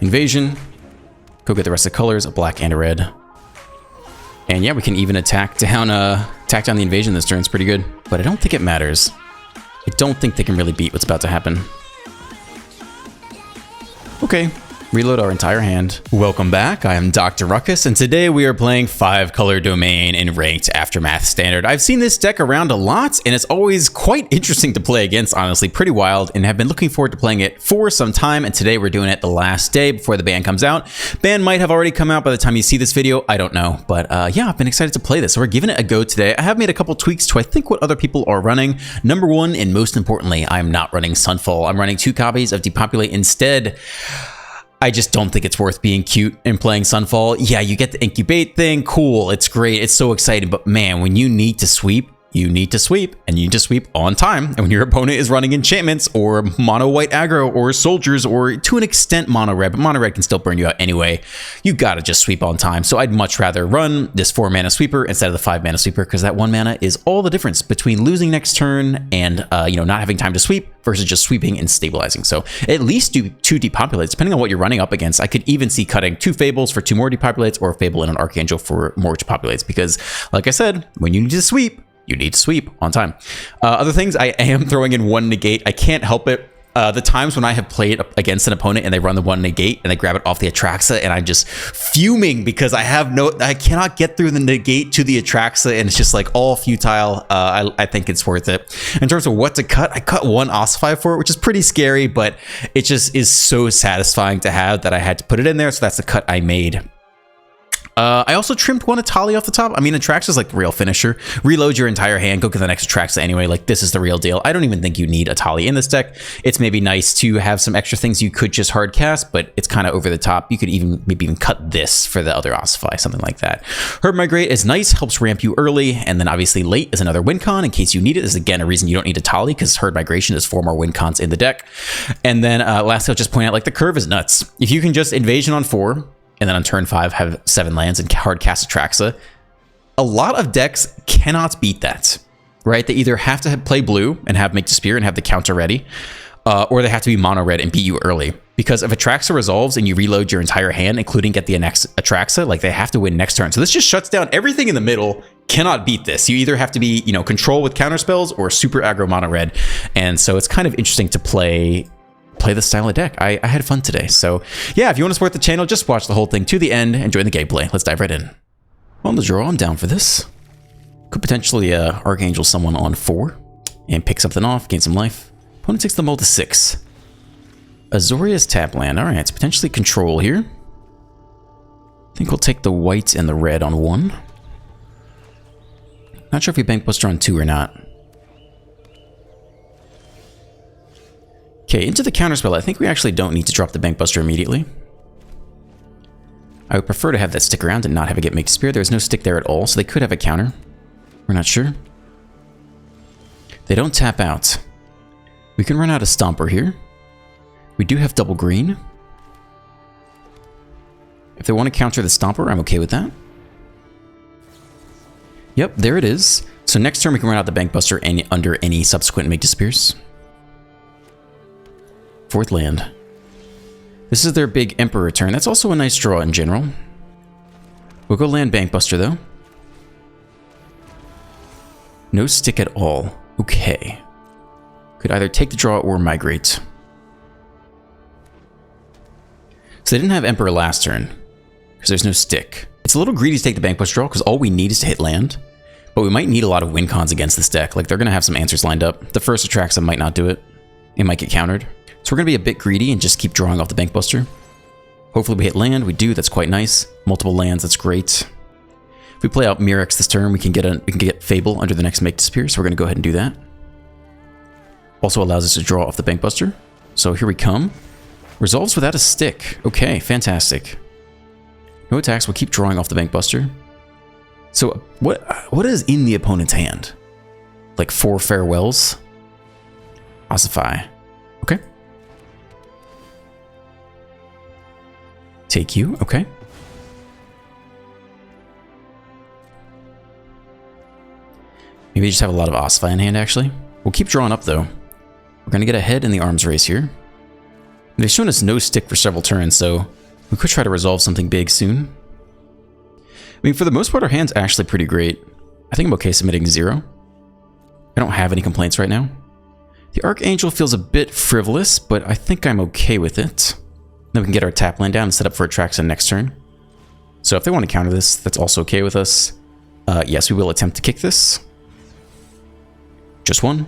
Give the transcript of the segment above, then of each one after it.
Invasion. Go get the rest of the colors, a black and a red. And yeah, we can even attack down the invasion this turn. It's pretty good. But I don't think it matters. I don't think they can really beat what's about to happen. Okay. Reload our entire hand. Welcome back, I am Dr. Ruckus, and today we are playing 5-color domain in ranked Aftermath Standard. I've seen this deck around a lot, and it's always quite interesting to play against, honestly, pretty wild, and have been looking forward to playing it for some time, and today we're doing it the last day before the ban comes out. Ban might have already come out by the time you see this video, I don't know, but yeah, I've been excited to play this, so we're giving it a go today. I have made a couple tweaks to I think what other people are running. Number one, and most importantly, I'm not running Sunfall. I'm running 2 copies of Depopulate instead. I just don't think it's worth being cute and playing Sunfall. Yeah, you get the incubate thing, cool, it's great, it's so exciting, but man, when you need to sweep, you need to sweep, and you need to sweep on time. And when your opponent is running enchantments or mono white aggro or soldiers or to an extent mono red, but mono red can still burn you out anyway, you gotta just sweep on time. So I'd much rather run this 4-mana sweeper instead of the 5-mana sweeper, because that 1 mana is all the difference between losing next turn and you know, not having time to sweep versus just sweeping and stabilizing. So at least do 2 depopulates, depending on what you're running up against. I could even see cutting 2 fables for 2 more depopulates, or a fable and an archangel for more depopulates, because like I said, when you need to sweep, you need to sweep on time. Other things, I am throwing in 1 negate. I can't help it. The times when I have played against an opponent and they run the 1 negate and they grab it off the Atraxa, and I'm just fuming because I cannot get through the negate to the Atraxa, and it's just like all futile. I think it's worth it. In terms of what to cut, I cut 1 Ossify for it, which is pretty scary, but it just is so satisfying to have that I had to put it in there. So that's the cut I made. I also trimmed 1 Atali off the top. I mean, Atraxa is like the real finisher. Reload your entire hand, go get the next Atraxa anyway. Like, this is the real deal. I don't even think you need Atali in this deck. It's maybe nice to have some extra things you could just hard cast, but it's kind of over the top. You could maybe even cut this for the other Ossify, something like that. Herd Migrate is nice, helps ramp you early, and then obviously late is another win con in case you need it. This is again a reason you don't need Atali, because Herd Migration is 4 more win cons in the deck. And then lastly, I'll just point out, like, the curve is nuts. If you can just Invasion on 4, and then on turn 5 have 7 lands and hard cast Atraxa, a lot of decks cannot beat that, right? They either have to play blue and have Make to Spear and have the counter ready, or they have to be mono red and beat you early. Because if Atraxa resolves and you reload your entire hand, including get the next Atraxa, like, they have to win next turn. So this just shuts down everything in the middle. Cannot beat this. You either have to be, you know, control with counter spells or super aggro mono red. And so it's kind of interesting to play this style of deck. I had fun today. So yeah, if you want to support the channel, just watch the whole thing to the end and join the gameplay. Let's dive right in. On the draw, I'm down for this. Could potentially Archangel someone on 4 and pick something off, gain some life. Opponent takes the mull to 6. Azorius tap land. All right, it's potentially control here. I think we'll take the white and the red on 1. Not sure if we bank buster on 2 or not. Okay, into the counterspell. I think we actually don't need to drop the Bankbuster immediately. I would prefer to have that stick around and not have it get Make to Spear. There's no stick there at all, so they could have a counter. We're not sure. They don't tap out. We can run out a Stomper here. We do have double green. If they want to counter the Stomper, I'm okay with that. Yep, there it is. So next turn we can run out the Bankbuster under any subsequent Make to Spears. 4th land. This is their big Emperor turn. That's also a nice draw in general. We'll go land Bankbuster though. No stick at all. Okay. Could either take the draw or migrate. So they didn't have Emperor last turn, because there's no stick. It's a little greedy to take the Bankbuster draw, because all we need is to hit land. But we might need a lot of win cons against this deck. Like, they're going to have some answers lined up. The first Atraxa might not do it. It might get countered. So we're going to be a bit greedy and just keep drawing off the Bankbuster. Hopefully we hit land. We do. That's quite nice. Multiple lands. That's great. If we play out Mirrex this turn, we can get Fable under the next Make to Spear. So we're going to go ahead and do that. Also allows us to draw off the Bankbuster. So here we come. Resolves without a stick. Okay, fantastic. No attacks. We'll keep drawing off the Bankbuster. So what is in the opponent's hand? Like 4 farewells? Ossify. Okay. Take you, okay. Maybe they just have a lot of Ossify in hand, actually. We'll keep drawing up, though. We're going to get ahead in the arms race here. They've shown us no stick for several turns, so we could try to resolve something big soon. I mean, for the most part, our hand's actually pretty great. I think I'm okay submitting 0. I don't have any complaints right now. The Archangel feels a bit frivolous, but I think I'm okay with it. Then we can get our tap land down and set up for Atraxa next turn. So if they want to counter this, that's also okay with us. Yes, we will attempt to kick this. Just 1.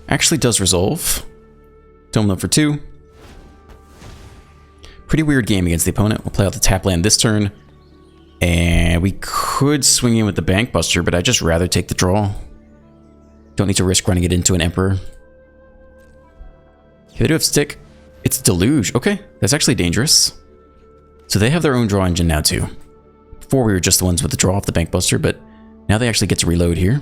Actually does resolve. Dome Note for 2. Pretty weird game against the opponent. We'll play out the tap land this turn. And we could swing in with the Bank Buster, but I'd just rather take the draw. Don't need to risk running it into an Emperor. Okay, they do have stick. It's Deluge. Okay, that's actually dangerous. So they have their own draw engine now too. Before we were just the ones with the draw off the Bank Buster, but now they actually get to reload here.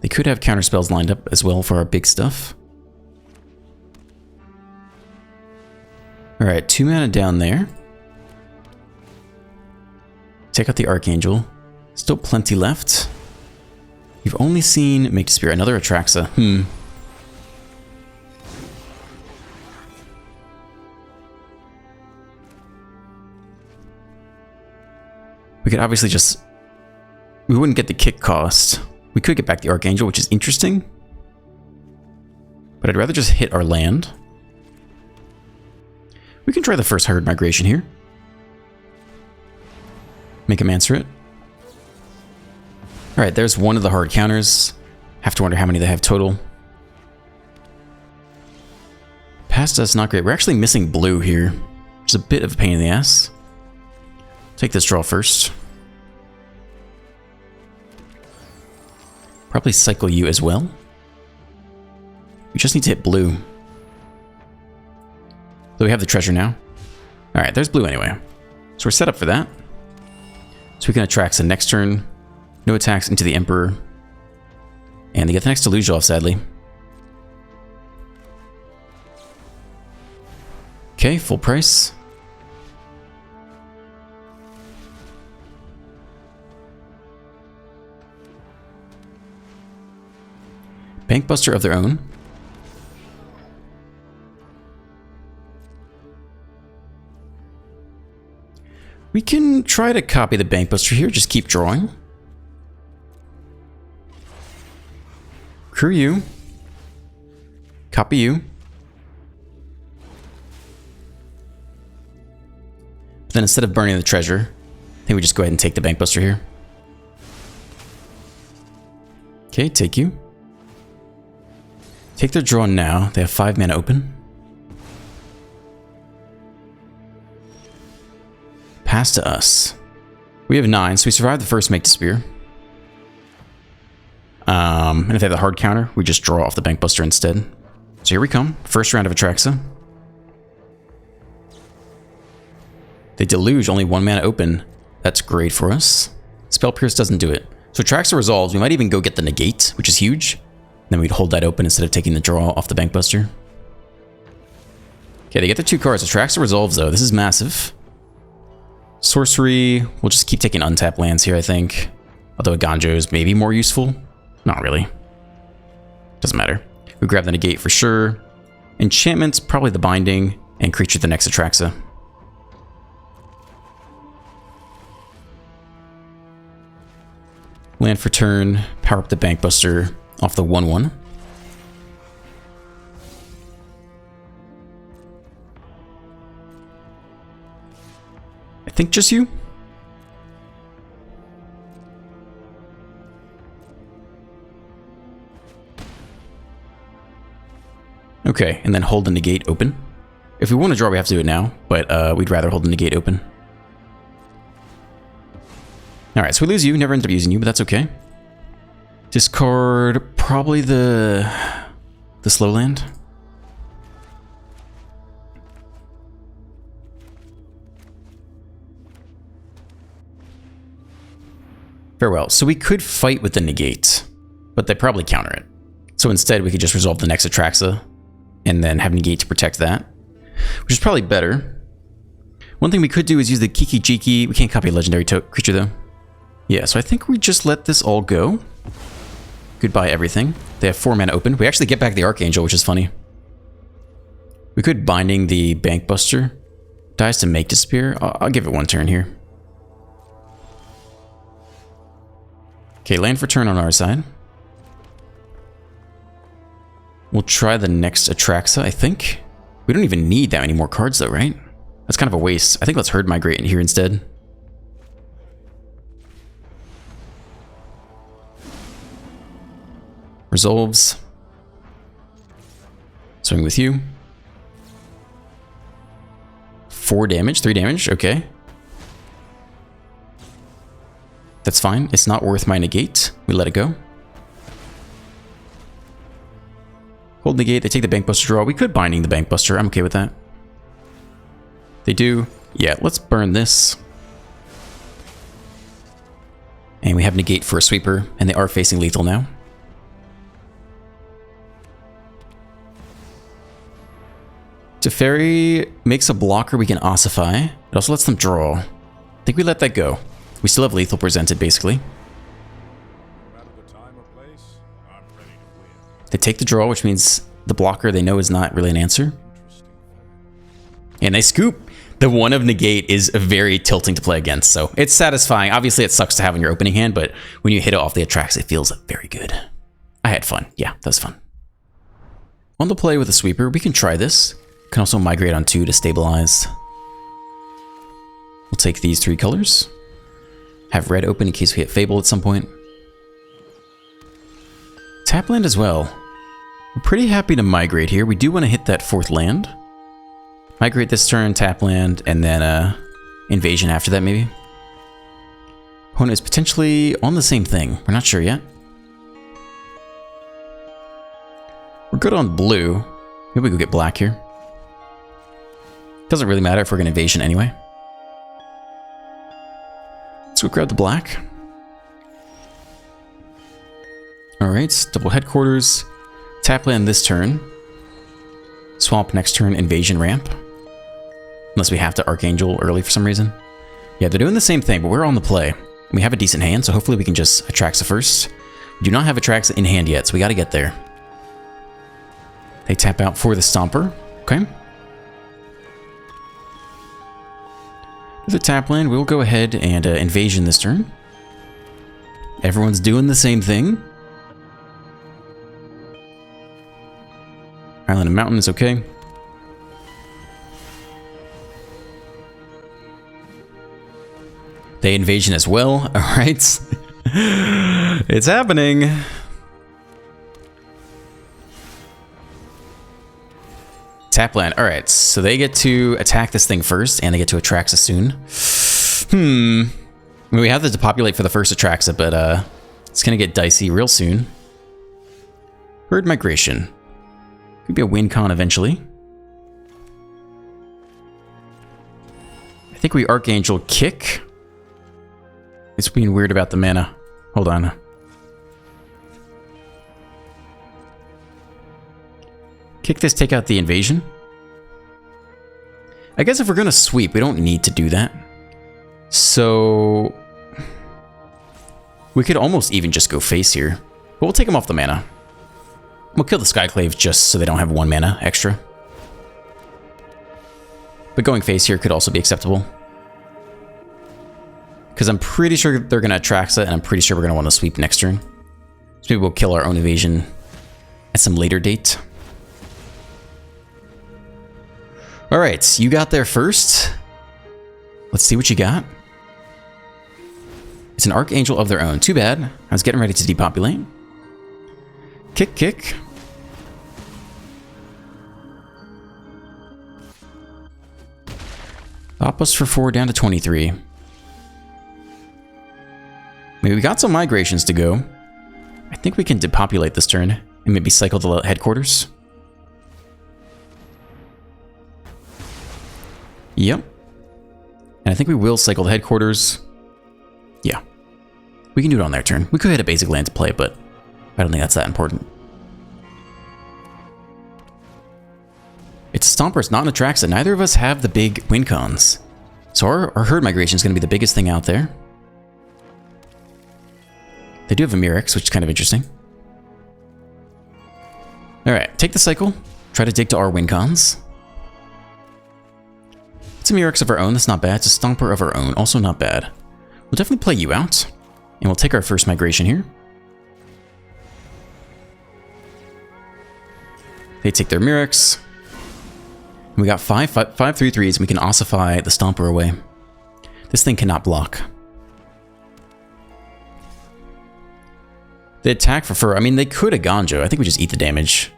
They could have counter spells lined up as well for our big stuff. Alright, 2 mana down there. Take out the Archangel. Still plenty left. You've only seen Make Spear, another Atraxa. We could obviously just... We wouldn't get the kick cost. We could get back the Archangel, which is interesting. But I'd rather just hit our land. We can try the first Hard Migration here. Make him answer it. Alright, there's one of the hard counters. Have to wonder how many they have total. Past us, not great. We're actually missing blue here, which is a bit of a pain in the ass. Take this draw first. Probably cycle you as well. We just need to hit blue. So we have the treasure now. Alright, there's blue anyway. So we're set up for that. So we can Atraxa next turn. No attacks into the Emperor. And they get the next Deluge off, sadly. Okay, full price. Bank Buster of their own. We can try to copy the Bank Buster here, just keep drawing. Crew you. Copy you. But then instead of burning the treasure, I think we just go ahead and take the Bank Buster here. Okay, take you. Take their draw now. They have 5 mana open. Pass to us. We have 9, so we survived the first Make to Spear. And if they have the hard counter, we just draw off the Bank Buster instead. So here we come. First round of Atraxa. They Deluge, only 1 mana open. That's great for us. Spell Pierce doesn't do it. So Atraxa resolves. We might even go get the Negate, which is huge. Then we'd hold that open instead of taking the draw off the Bank Buster. Okay, they get the 2 cards. Atraxa resolves though. This is massive. Sorcery. We'll just keep taking untapped lands here, I think. Although a Ganjo is maybe more useful. Not really. Doesn't matter. We grab the Negate for sure. Enchantments, probably the Binding. And creature the next Atraxa. Land for turn. Power up the Bank Buster off the 1/1. I think just you. Okay, and then hold the Negate open. If we want to draw, we have to do it now, but we'd rather hold the Negate open. Alright, so we lose you, never ended up using you, but that's okay. Discard probably the slow land. Farewell. So we could fight with the Negate, but they probably counter it. So instead we could just resolve the next Atraxa and then have Negate to protect that, which is probably better. One thing we could do is use the Kiki Jiki. We can't copy a legendary creature though. Yeah, so I think we just let this all go. Goodbye everything. They have 4 mana open. We actually get back the Archangel, which is funny. We could Binding the Bankbuster. Dies to make disappear. I'll give it 1 turn here. Okay, land for turn on our side. We'll try the next Atraxa, I think. We don't even need that many more cards though, right? That's kind of a waste. I think let's Herd Migrate in here instead. Resolves. Swing with you. 4 damage, 3 damage, okay. That's fine. It's not worth my negate. We let it go. Hold negate, they take the Bankbuster draw. We could Binding the Bankbuster, I'm okay with that. They do. Yeah, let's burn this. And we have negate for a sweeper, and they are facing lethal now. Teferi makes a blocker we can ossify. It also lets them draw. I think we let that go. We still have lethal presented, basically. They take the draw, which means the blocker they know is not really an answer. And they scoop. The 1 of negate is very tilting to play against, so it's satisfying. Obviously, it sucks to have in your opening hand, but when you hit it off the Atraxa, it feels very good. I had fun. Yeah, that was fun. On the play with a sweeper, we can try this. Can also migrate on 2 to stabilize. We'll take these 3 colors. Have red open in case we hit Fable at some point. Tap land as well. We're pretty happy to migrate here. We do want to hit that 4th land. Migrate this turn, tap land, and then invasion after that maybe. Opponent is potentially on the same thing. We're not sure yet. We're good on blue. Maybe we go get black here. Doesn't really matter if we're going to invasion anyway. Let's go grab the black. Alright, double headquarters. Tap land this turn. Swamp next turn, invasion ramp. Unless we have to Archangel early for some reason. Yeah, they're doing the same thing, but we're on the play. We have a decent hand, so hopefully we can just Atraxa first. We do not have Atraxa in hand yet, so we got to get there. They tap out for the Stomper. Okay. With the tap land, we'll go ahead and invasion this turn. Everyone's doing the same thing. Island and mountain is okay. They invasion as well. Alright. It's happening. Tap land. Alright, so they get to attack this thing first, and they get to Atraxa soon. I mean, we have to depopulate for the first Atraxa, but it's gonna get dicey real soon. Herd Migration. Could be a win con eventually. I think we Archangel kick. It's being weird about the mana. Hold on. Kick this, take out the invasion. I guess if we're gonna sweep, we don't need to do that. So we could almost even just go face here. But we'll take them off the mana. We'll kill the Skyclave just so they don't have 1 mana extra. But going face here could also be acceptable. Because I'm pretty sure they're gonna Atraxa, and I'm pretty sure we're gonna want to sweep next turn. So maybe we'll kill our own evasion at some later date. Alright, you got there first. Let's see what you got. It's an Archangel of their own. Too bad. I was getting ready to depopulate. Kick, kick. Up us for 4 down to 23. Maybe we got some migrations to go. I think we can depopulate this turn and maybe cycle the headquarters. Yep. And I think we will cycle the headquarters. Yeah. We can do it on their turn. We could hit a basic land to play, but I don't think that's that important. It's a Stomper, it's not an Atraxa. Neither of us have the big win cons. So our herd migration is going to be the biggest thing out there. They do have a Mirrex, which is kind of interesting. Alright, take the cycle. Try to dig to our win cons. It's a Murex of our own, that's not bad. It's a Stomper of our own, also not bad. We'll definitely play you out. And we'll take our first migration here. They take their Murex. And we got five 3/3s, and we can ossify the Stomper away. This thing cannot block. They attack for fur. I mean, they could have Ganjo. I think we just eat the damage.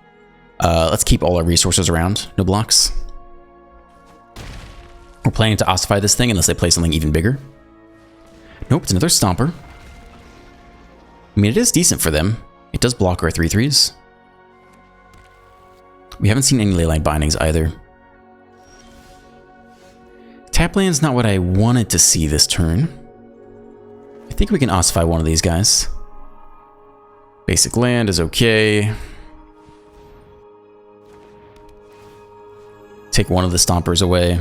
Let's keep all our resources around. No blocks. We're planning to ossify this thing unless they play something even bigger. Nope, it's another Stomper. I mean, it is decent for them. It does block our 3/3s. We haven't seen any leyline bindings either. Tap land's not what I wanted to see this turn. I think we can ossify one of these guys. Basic land is okay. Take one of the Stompers away.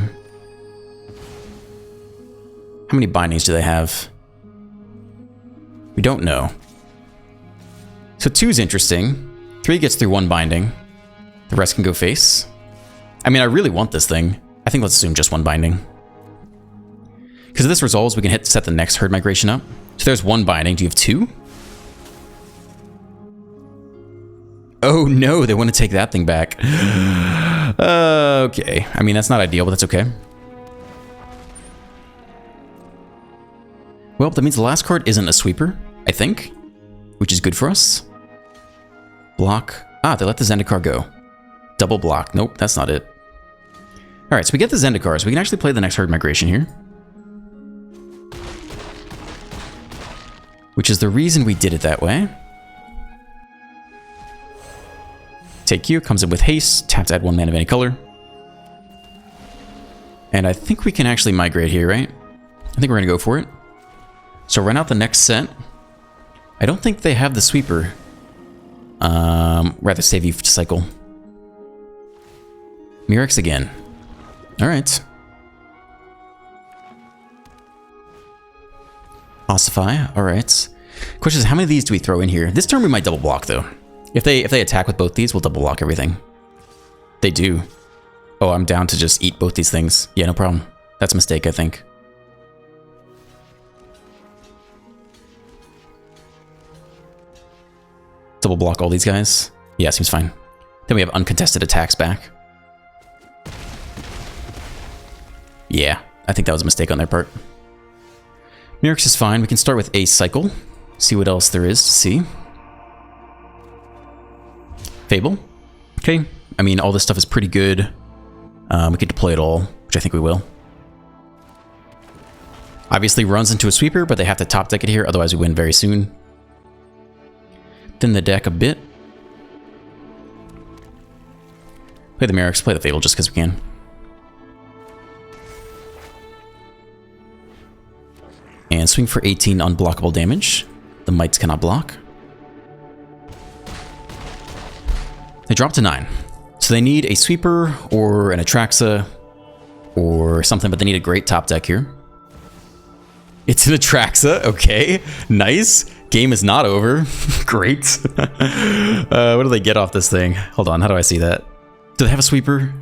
How many bindings do they have? We don't know. So 2's interesting. 3 gets through 1 binding. The rest can go face. I mean, I really want this thing. I think let's assume just 1 binding. Because if this resolves, we can set the next herd migration up. So there's 1 binding. Do you have 2? Oh no, they want to take that thing back. Okay. I mean, that's not ideal, but that's okay. Well, that means the last card isn't a sweeper, I think. Which is good for us. Block. Ah, they let the Zendikar go. Double block. Nope, that's not it. Alright, so we get the Zendikar, so we can actually play the next herd migration here. Which is the reason we did it that way. Take you, comes in with haste, tap to add 1 mana of any color. And I think we can actually migrate here, right? I think we're gonna go for it. So run out the next set. I don't think they have the sweeper. Rather save you to cycle. Murex again. Alright. Ossify, alright. Question is, how many of these do we throw in here? This turn we might double block though. If they attack with both these, we'll double block everything. They do. Oh, I'm down to just eat both these things. Yeah, no problem. That's a mistake, I think. Double block all these guys. Yeah, seems fine. Then we have uncontested attacks back. Yeah, I think that was a mistake on their part. Murex is fine. We can start with a cycle. See what else there is to see. Fable. Okay. I mean, all this stuff is pretty good. We could deploy it all, which I think we will. Obviously runs into a sweeper, but they have to top deck it here, otherwise we win very soon. Thin the deck a bit. Play the Murex, play the Fable just because we can. And swing for 18 unblockable damage. The mites cannot block. They drop to 9. So they need a sweeper or an Atraxa or something, but they need a great top deck here. It's an Atraxa, okay. Nice. Game is not over. Great. What do they get off this thing? Hold on, how do I see that? Do they have a sweeper?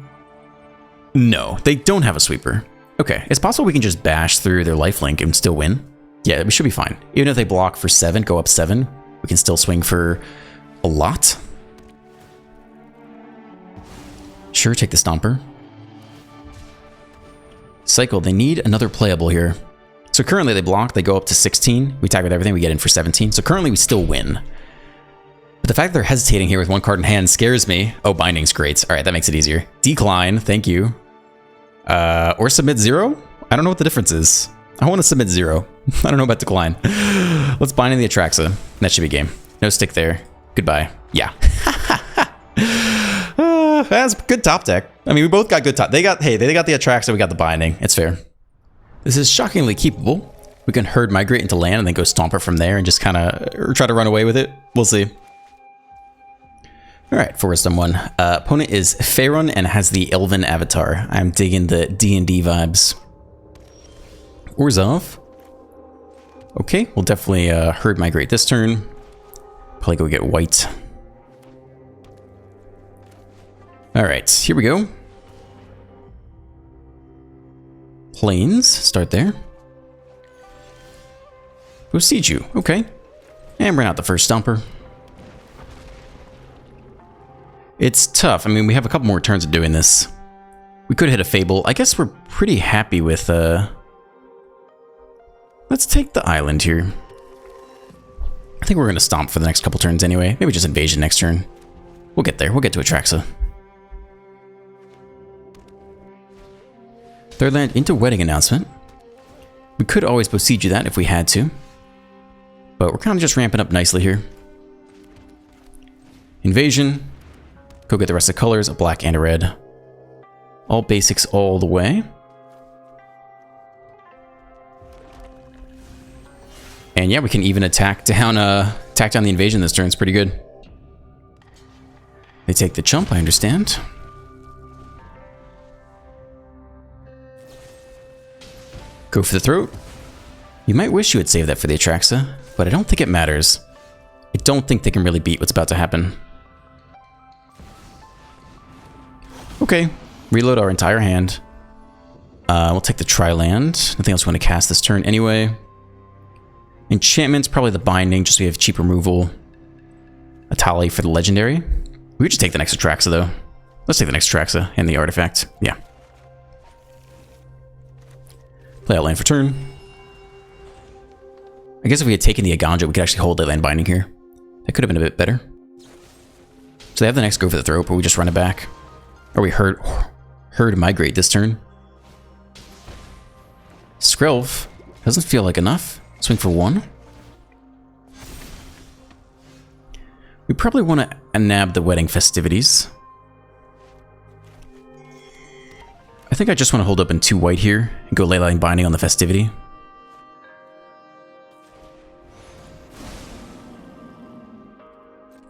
No, they don't have a sweeper. Okay, it's possible we can just bash through their lifelink and still win. Yeah, we should be fine. Even if they block for 7, go up 7, we can still swing for a lot. Sure, take the Stomper. Cycle, they need another playable here. So currently they block, they go up to 16. We tag with everything, we get in for 17. So currently we still win. But the fact that they're hesitating here with 1 card in hand scares me. Oh, binding's great. All right, that makes it easier. Decline, thank you. Or submit 0? I don't know what the difference is. I want to submit 0. I don't know about decline. Let's bind in the Atraxa. That should be game. No stick there. Goodbye. Yeah. That's good top deck. I mean, we both got good top. They got the Atraxa, we got the binding. It's fair. This is shockingly keepable. We can herd migrate into land and then go Stomper from there and just kind of try to run away with it. We'll see. All right, for wisdom 1. Opponent is Faerun and has the Elven avatar. I'm digging the D&D vibes. Orzhov. Okay, we'll definitely herd migrate this turn. Probably go get white. All right, here we go. Planes, start there. Besiege you, okay. And run out the first Stomper. It's tough. I mean, we have a couple more turns of doing this. We could hit a Fable. I guess we're pretty happy with, let's take the island here. I think we're going to Stomp for the next couple turns anyway. Maybe just Invasion next turn. We'll get there. We'll get to Atraxa. Third land into Wedding Announcement. We could always Besiege you that if we had to. But we're kind of just ramping up nicely here. Invasion. Go get the rest of the colors, a black and a red. All basics all the way. And yeah, we can even attack down the invasion this turn. It's pretty good. They take the chump, I understand. Go for the throat. You might wish you had saved that for the Atraxa, but I don't think it matters. I don't think they can really beat what's about to happen. Okay, reload our entire hand. We'll take the Tri-land. Nothing else we want to cast this turn anyway. Enchantment's probably the Binding, just so we have cheap removal. A Tali for the Legendary. We could just take the next Atraxa, though. Let's take the next Atraxa and the Artifact. Yeah. Play out land for turn. I guess if we had taken the Aganja, we could actually hold the land Binding here. That could have been a bit better. So they have the next Go for the Throat, but we just run it back. Or we Herd Migrate this turn. Skrelv doesn't feel like enough. Swing for 1. We probably want to nab the Wedding Festivities. I think I just want to hold up in 2 white here and go Leyline Binding on the Festivity.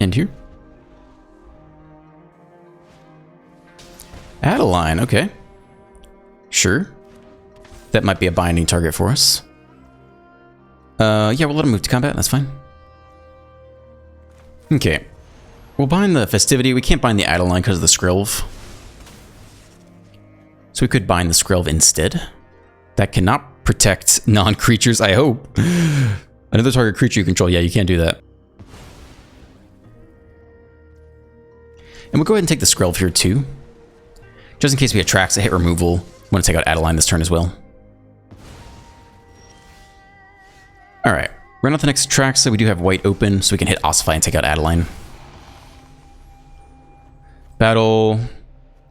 End here. Adeline, okay. Sure. That might be a binding target for us. Yeah, we'll let him move to combat, that's fine. Okay. We'll bind the Festivity. We can't bind the Adeline because of the Skrelv. So we could bind the Skrelv instead. That cannot protect non-creatures, I hope. Another target creature you control. Yeah, you can't do that. And we'll go ahead and take the Skrelv here too. Just in case we Atraxa hit removal. I want to take out Adeline this turn as well. Alright, run out the next Atraxa. We do have white open, so we can hit Ossify and take out Adeline. Battle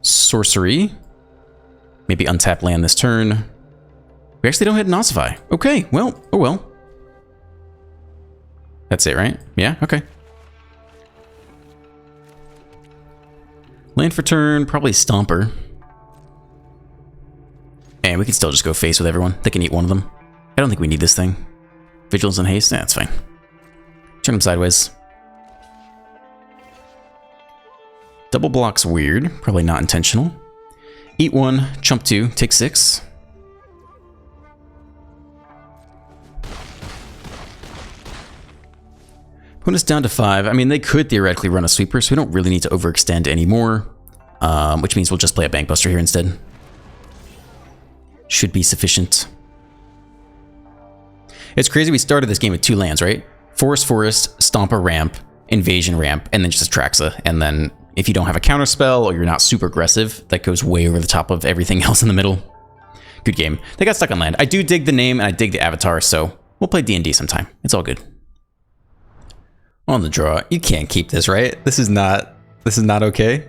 Sorcery. Maybe untap land this turn. We actually don't hit an Ossify. Okay, well, oh well. That's it, right? Yeah, okay. Land for turn, probably Stomper. And we can still just go face with everyone. They can eat one of them. I don't think we need this thing. Vigilance and haste? That's fine. Turn them sideways. Double block's weird. Probably not intentional. Eat 1, chump 2, take 6. Opponent's down to 5. I mean, they could theoretically run a sweeper, so we don't really need to overextend anymore. Which means we'll just play a Bankbuster here instead. Should be sufficient. It's crazy we started this game with 2 lands, right? Forest, Stomper ramp, Invasion ramp, and then just Atraxa. And then if you don't have a counter spell or you're not super aggressive, that goes way over the top of everything else in the middle. Good game. They got stuck on land. I do dig the name and I dig the avatar, so we'll play D&D sometime. It's all good. On the draw. You can't keep this, right? This is not okay.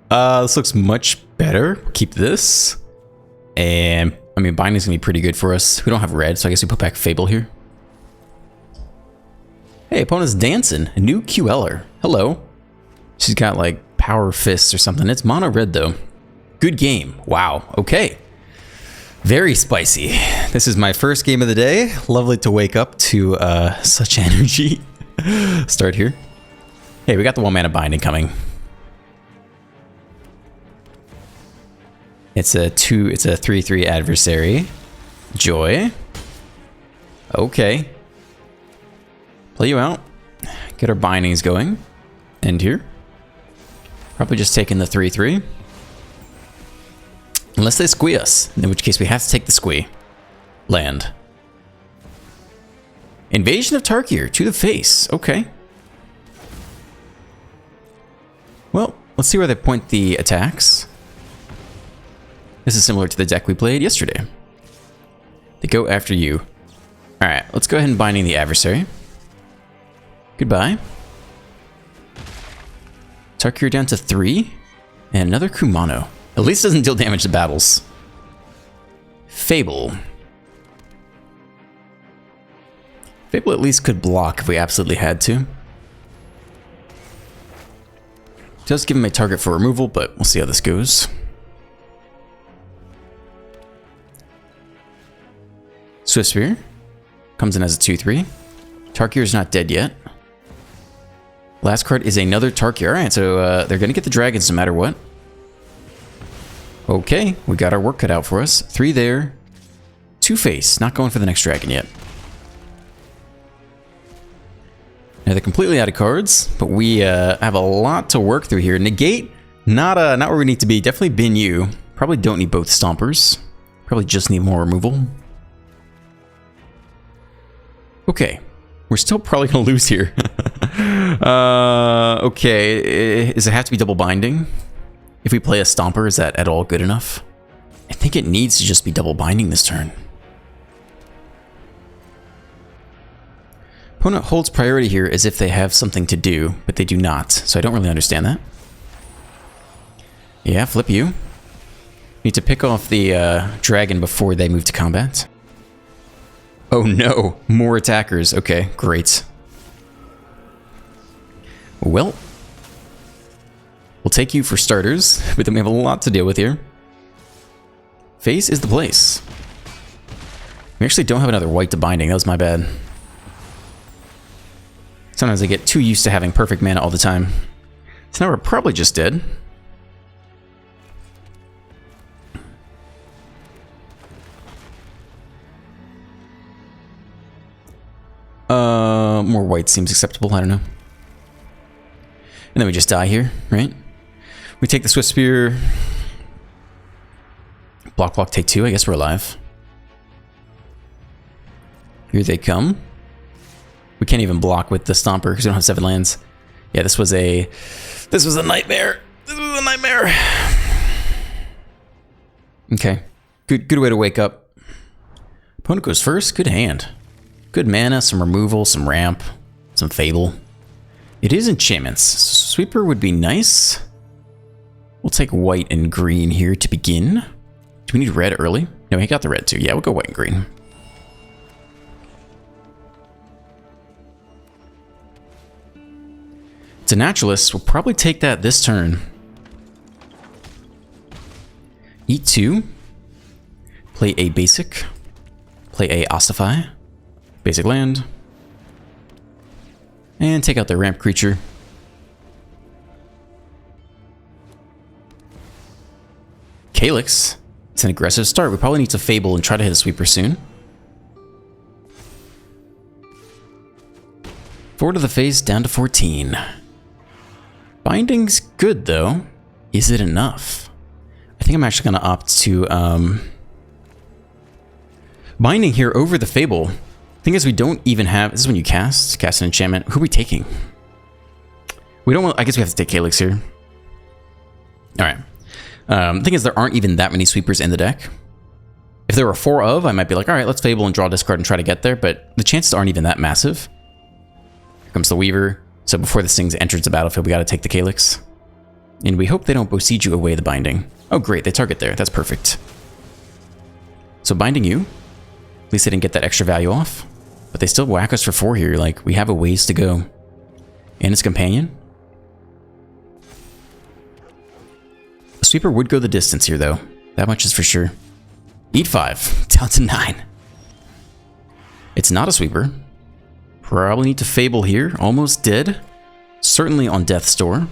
This looks much better. Keep this. And I mean, binding's gonna be pretty good for us. We don't have red, so I guess we put back Fable here. Hey, opponent's dancing. A new QLer. Hello. She's got like power fists or something. It's mono red though. Good game. Wow. Okay. Very spicy. This is my first game of the day. Lovely to wake up to such energy. Start here. Hey, we got the 1-mana binding coming. It's a 3/3 adversary. Joy. Okay. Play you out. Get our bindings going. End here. Probably just taking the 3/3. Unless they squee us, in which case we have to take the squee. Land. Invasion of Tarkir to the face. Okay. Well, let's see where they point the attacks. This is similar to the deck we played yesterday. They go after you. Alright, let's go ahead and binding the adversary. Goodbye. Tarkir down to 3. And another Kumano. At least it doesn't deal damage to battles. Fable. Fable at least could block if we absolutely had to. Does give him a target for removal, but we'll see how this goes. Swift Spear comes in as a 2/3. Tarkir is not dead yet. Last card is another Tarkir. Alright, so they're going to get the dragons no matter what. Okay, we got our work cut out for us. 3 there. 2 face. Not going for the next dragon yet. Now they're completely out of cards, but we have a lot to work through here. Negate, not where we need to be. Definitely bin you. Probably don't need both stompers. Probably just need more removal. Okay, we're still probably gonna lose here. Okay, does it have to be double binding? If we play a stomper, is that at all good enough? I think it needs to just be double binding this turn. Opponent holds priority here as if they have something to do, but they do not, so I don't really understand that. Yeah, flip you. Need to pick off the dragon before they move to combat. Oh no, more attackers. Okay, great. Well, we'll take you for starters, but then we have a lot to deal with here. Face is the place. We actually don't have another white to binding. That was my bad. Sometimes I get too used to having perfect mana all the time. So now we're probably just dead. More white seems acceptable. I don't know. And then we just die here, right? We take the Swift Spear. Block, block, take 2. I guess we're alive. Here they come. We can't even block with the Stomper because we don't have 7 lands. Yeah, this was a nightmare. This was a nightmare. Okay. Good way to wake up. Opponent goes first. Good hand. Good mana, some removal, some ramp, some Fable. It is enchantments. Sweeper would be nice. We'll take white and green here to begin. Do we need red early? No, he got the red too. Yeah, we'll go white and green. It's a naturalist. We'll probably take that this turn. Eat 2. Play a basic. Play a ossify. Basic land. And take out the ramp creature. Calyx. It's an aggressive start. We probably need to Fable and try to hit a sweeper soon. 4 to the face, down to 14. Binding's good, though. Is it enough? I think I'm actually going to opt to binding here over the Fable. Thing is, we don't even have... This is when you cast an enchantment. Who are we taking? We don't want... I guess we have to take Calyx here. Alright. The thing is, there aren't even that many sweepers in the deck. If there were 4 of, I might be like, alright, let's Fable and draw discard and try to get there, but the chances aren't even that massive. Here comes the Weaver. So before this thing enters the battlefield, we gotta take the Calyx. And we hope they don't besiege you away the binding. Oh great, they target there. That's perfect. So binding you. At least they didn't get that extra value off. But they still whack us for 4 here. Like, we have a ways to go. And its companion. The sweeper would go the distance here, though. That much is for sure. Eat 5. Down to 9. It's not a sweeper. Probably need to Fable here. Almost dead. Certainly on death's door.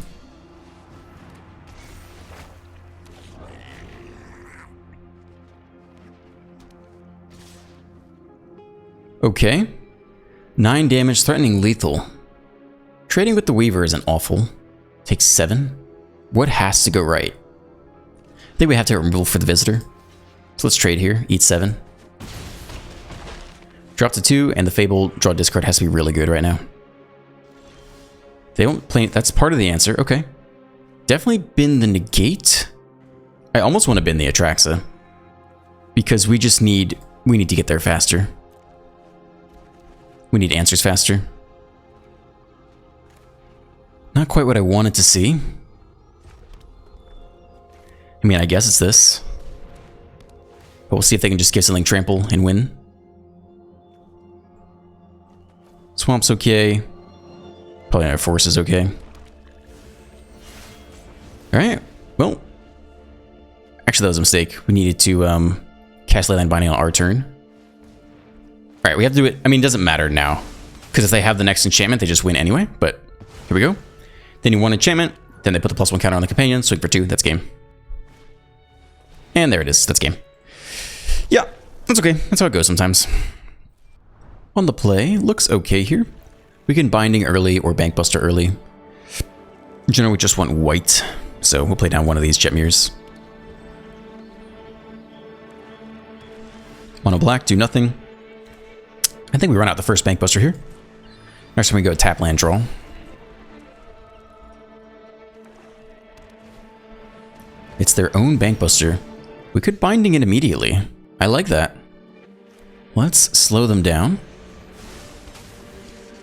Okay. 9 damage, threatening lethal. Trading with the Weaver isn't awful. Takes 7. What has to go right? I think we have to removal for the visitor. So let's trade here. Eat 7. Drop to 2, and the Fable draw discard has to be really good right now. They don't play. That's part of the answer. Okay. Definitely bin the negate. I almost want to bin the Atraxa. Because we need to get there faster. We need answers faster. Not quite what I wanted to see. I mean, I guess it's this. But we'll see if they can just give something trample and win. Swamp's okay. Probably our force is okay. Alright, well. Actually, that was a mistake. We needed to cast Leyline Binding on our turn. Alright, we have to do it. I mean, it doesn't matter now. Because if they have the next enchantment, they just win anyway. But here we go. Then you want enchantment. Then they put the +1 counter on the companion. Swing for 2. That's game. And there it is. That's game. Yeah, that's okay. That's how it goes sometimes. On the play, looks okay here. We can Binding early or Bankbuster early. In general, we just want white. So we'll play down one of these Jetmirs. Mono black, do nothing. I think we run out the first Bankbuster here. Next time we go tap land draw. It's their own Bankbuster. We could Binding it immediately. I like that. Let's slow them down.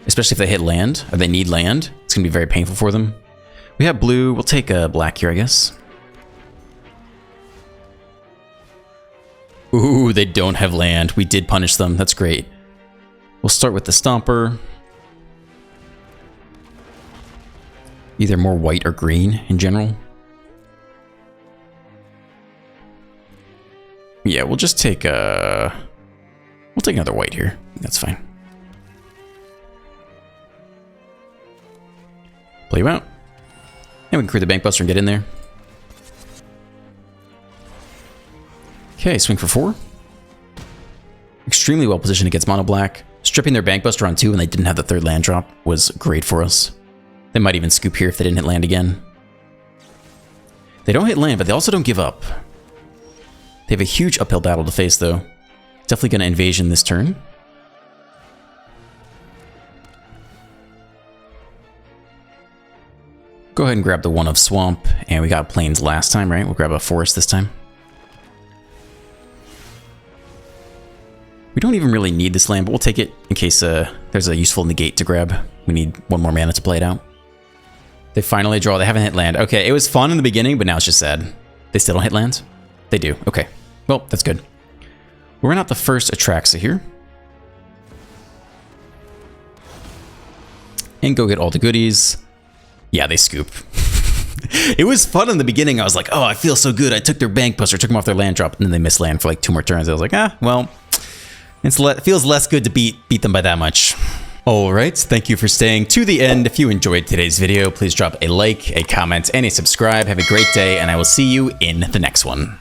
Especially if they hit land, or they need land. It's going to be very painful for them. We have blue. We'll take a black here, I guess. Ooh, they don't have land. We did punish them. That's great. We'll start with the Stomper. Either more white or green in general. Yeah, we'll just take a... We'll take another white here. That's fine. Play you out. And we can create the Bankbuster and get in there. Okay, swing for 4. Extremely well positioned against mono black. Stripping their Bankbuster on 2 when they didn't have the 3rd land drop was great for us. They might even scoop here if they didn't hit land again. They don't hit land, but they also don't give up. They have a huge uphill battle to face, though. Definitely going to invasion this turn. Go ahead and grab the one of Swamp, and we got Plains last time, right? We'll grab a Forest this time. We don't even really need this land, but we'll take it in case there's a useful negate to grab. We need 1 more mana to play it out. They finally draw. They haven't hit land. Okay, it was fun in the beginning, but now it's just sad. They still don't hit lands? They do. Okay. Well, that's good. We're not the first Atraxa here. And go get all the goodies. Yeah, they scoop. It was fun in the beginning. I was like, oh, I feel so good. I took their Bankbuster, took them off their land drop, and then they missed land for like 2 more turns. I was like, ah, well, it feels less good to beat them by that much. All right, thank you for staying to the end. If you enjoyed today's video, please drop a like, a comment, and a subscribe. Have a great day, and I will see you in the next one.